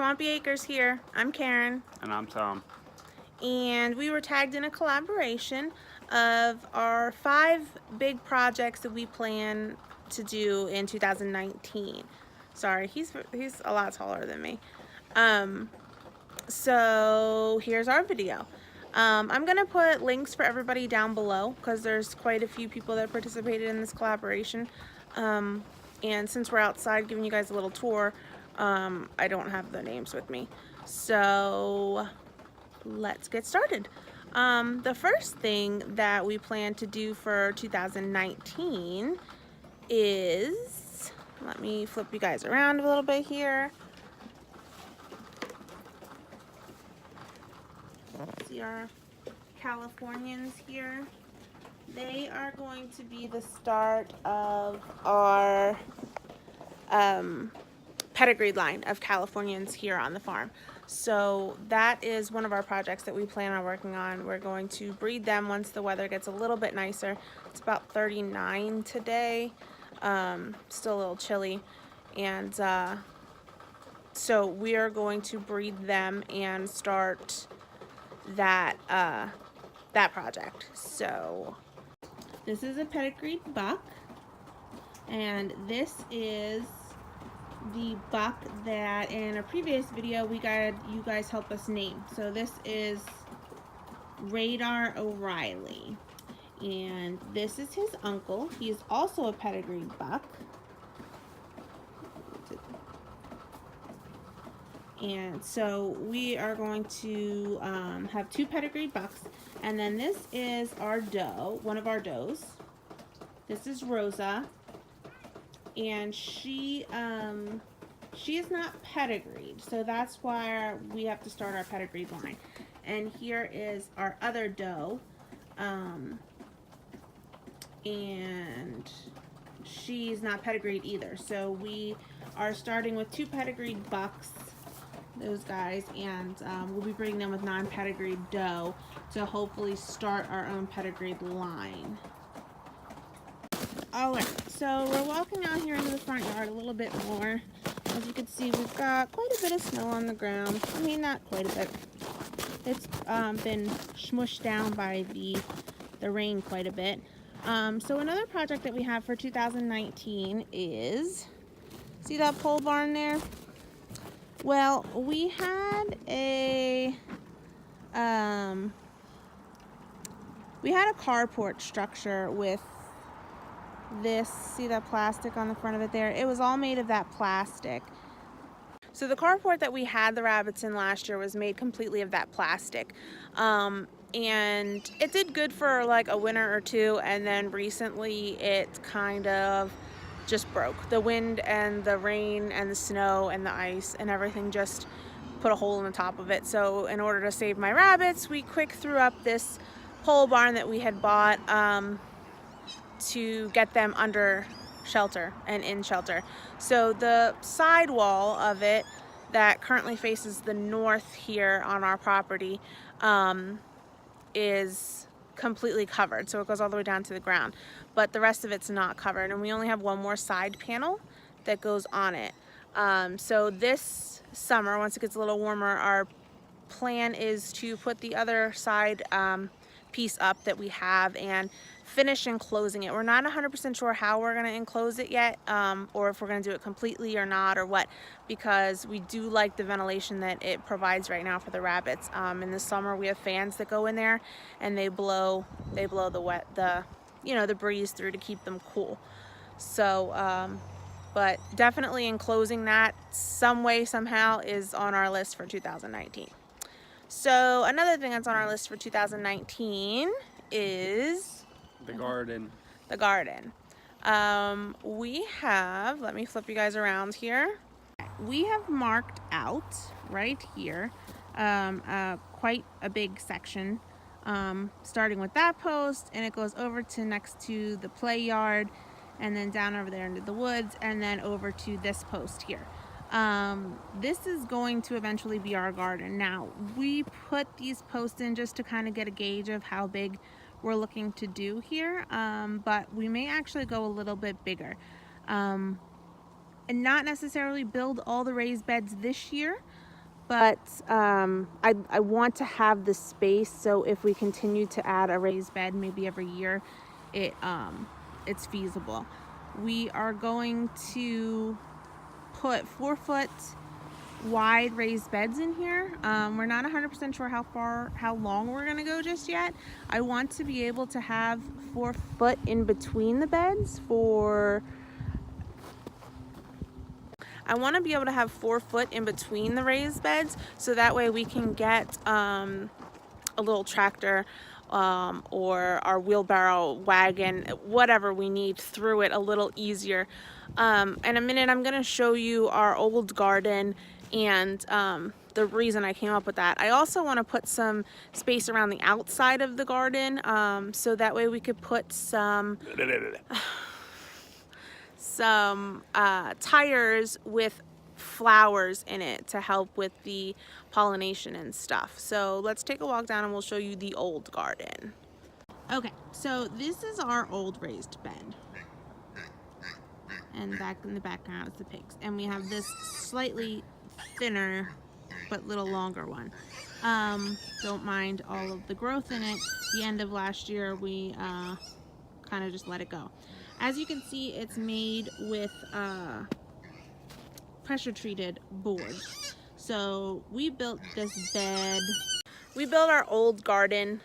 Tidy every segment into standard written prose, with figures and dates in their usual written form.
Swampy Acres here. I'm Karen. And I'm Tom. And we were tagged in a collaboration of our 5 big projects that we plan to do in 2019. Sorry, he's a lot taller than me. So here's our video. I'm gonna put links for everybody down below because there's quite a few people that participated in this collaboration. And since we're outside giving you guys a little tour, I don't have the names with me. So let's get started. The first thing that we plan to do for 2019 is, let me flip you guys around a little bit here. See our Californians here. They are going to be the start of our pedigreed line of Californians here on the farm. So that is one of our projects that we plan on working on. We're going to breed them once the weather gets a little bit nicer. It's about 39 today, still a little chilly, and so we are going to breed them and start that that project. So this is a pedigreed buck, and this is the buck that in a previous video you guys help us name. So this is Radar O'Reilly, and this is his uncle. He is also a pedigreed buck. And so we are going to have 2 pedigreed bucks, and then this is our doe, one of our does. This is Rosa, and she is not pedigreed, so that's why we have to start our pedigreed line. And here is our other doe, and she's not pedigreed either. So we are starting with 2 pedigreed bucks, those guys, and we'll be breeding them with non-pedigreed doe to hopefully start our own pedigreed line. Alright, so we're walking out here into the front yard a little bit more. As you can see, we've got quite a bit of snow on the ground. I mean, not quite a bit. It's been smushed down by the rain quite a bit. So another project that we have for 2019 is, see that pole barn there? Well, we had a carport structure with this, see that plastic on the front of it there? It was all made of that plastic. So the carport that we had the rabbits in last year was made completely of that plastic. And it did good for like a winter or two, and then recently it kind of just broke. The wind and the rain and the snow and the ice and everything just put a hole in the top of it. So in order to save my rabbits, we quick threw up this pole barn that we had bought to get them under shelter and in shelter. So the side wall of it that currently faces the north here on our property is completely covered, so it goes all the way down to the ground, but the rest of it's not covered, and we only have one more side panel that goes on it. So this summer, once it gets a little warmer, our plan is to put the other side piece up that we have and finish enclosing it. We're not 100% sure how we're going to enclose it yet, or if we're going to do it completely or not, or what, because we do like the ventilation that it provides right now for the rabbits. In the summer we have fans that go in there and they blow the breeze through to keep them cool. So but definitely enclosing that some way somehow is on our list for 2019. So another thing that's on our list for 2019 is The garden. The garden. We have, let me flip you guys around here. We have marked out right here quite a big section, starting with that post, and it goes over to next to the play yard, and then down over there into the woods, and then over to this post here. This is going to eventually be our garden. Now, we put these posts in just to kind of get a gauge of how big we're looking to do here, but we may actually go a little bit bigger. And not necessarily build all the raised beds this year, but I want to have the space, so if we continue to add a raised bed maybe every year, it's feasible. We are going to put 4-foot wide raised beds in here. We're not 100% sure how long we're gonna go just yet. I want to be able to have 4 foot in between the beds I want to be able to have 4 foot in between the raised beds, so that way we can get a little tractor or our wheelbarrow wagon, whatever we need, through it a little easier. In a minute I'm going to show you our old garden and the reason I came up with that. I also want to put some space around the outside of the garden, so that way we could put some tires with flowers in it to help with the pollination and stuff. So let's take a walk down and we'll show you the old garden. Okay, so this is our old raised bed, and back in the background is the pigs, and we have this slightly thinner but little longer one. Don't mind all of the growth in it. The end of last year we kind of just let it go. As you can see, it's made with pressure treated board. So we built this bed. We built our old garden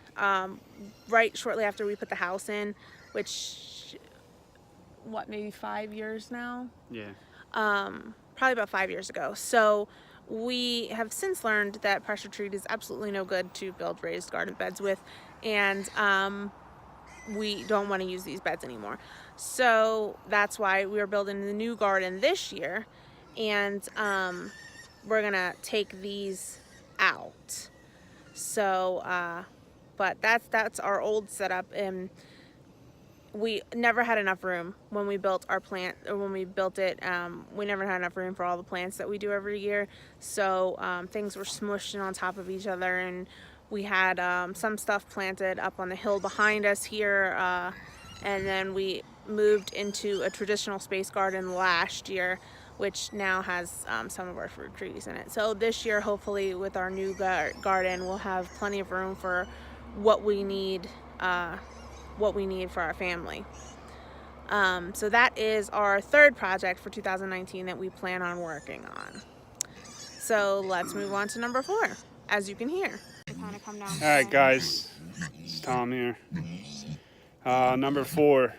right shortly after we put the house in, which, what, maybe 5 years now? Yeah. Probably about 5 years ago. So we have since learned that pressure treat is absolutely no good to build raised garden beds with, and we don't want to use these beds anymore. So that's why we are building the new garden this year, and we're gonna take these out. So but that's our old setup, and we never had enough room when we built our plant, or when we built it. We never had enough room for all the plants that we do every year, so things were smushed in on top of each other, and we had some stuff planted up on the hill behind us here, and then we moved into a traditional space garden last year, which now has some of our fruit trees in it. So this year, hopefully with our new garden, we'll have plenty of room for what we need for our family. So that is our third project for 2019 that we plan on working on. So let's move on to number 4, as you can hear. Kind of come down. All right, guys, it's Tom here. Number 4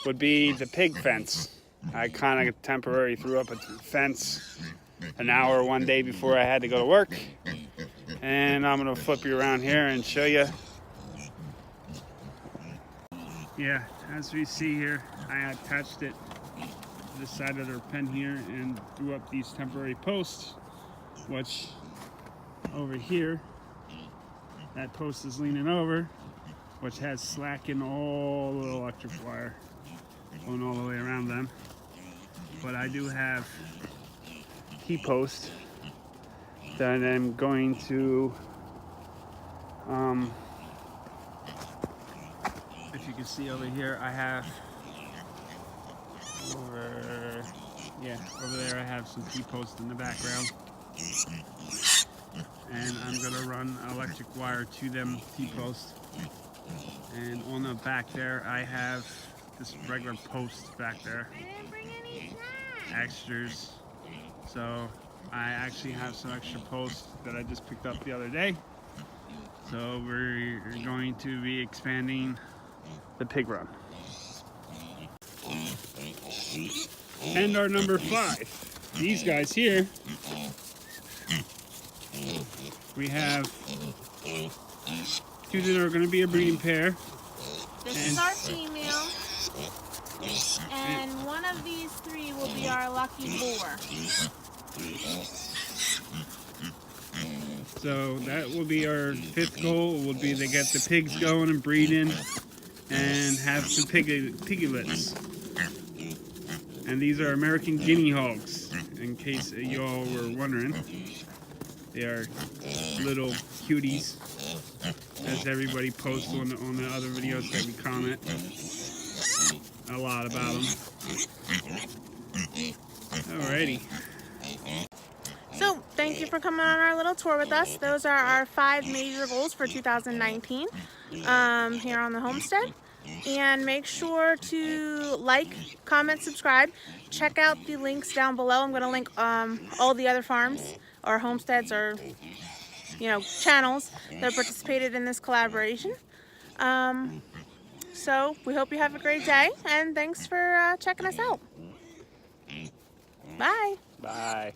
would be the pig fence. I kind of temporarily threw up a fence an hour one day before I had to go to work, and I'm gonna flip you around here and show you. Yeah, as we see here, I attached it to the side of their pen here and threw up these temporary posts, which over here, that post is leaning over, which has slack in all the electric wire going all the way around them. But I do have T-posts that I'm going to, if you can see over here, I have over there I have some T-posts in the background, and I'm gonna run electric wire to them T-posts. And on the back there I have this regular post back there, extras. So I actually have some extra posts that I just picked up the other day. So we're going to be expanding the pig run. And our number 5, these guys here, we have 2 that are going to be a breeding pair. This is our female, and one of these 3 will be our lucky boar. So that will be our 5th goal, will be to get the pigs going and breeding and have some piglets. And these are American guinea hogs, in case you all were wondering. They are little cuties, as everybody posts on the other videos that we comment a lot about them. Alrighty. So thank you for coming on our little tour with us. Those are our 5 major goals for 2019 here on the homestead. And make sure to like, comment, subscribe. Check out the links down below. I'm going to link all the other farms or homesteads or channels that participated in this collaboration. So we hope you have a great day, and thanks for checking us out. Bye. Bye.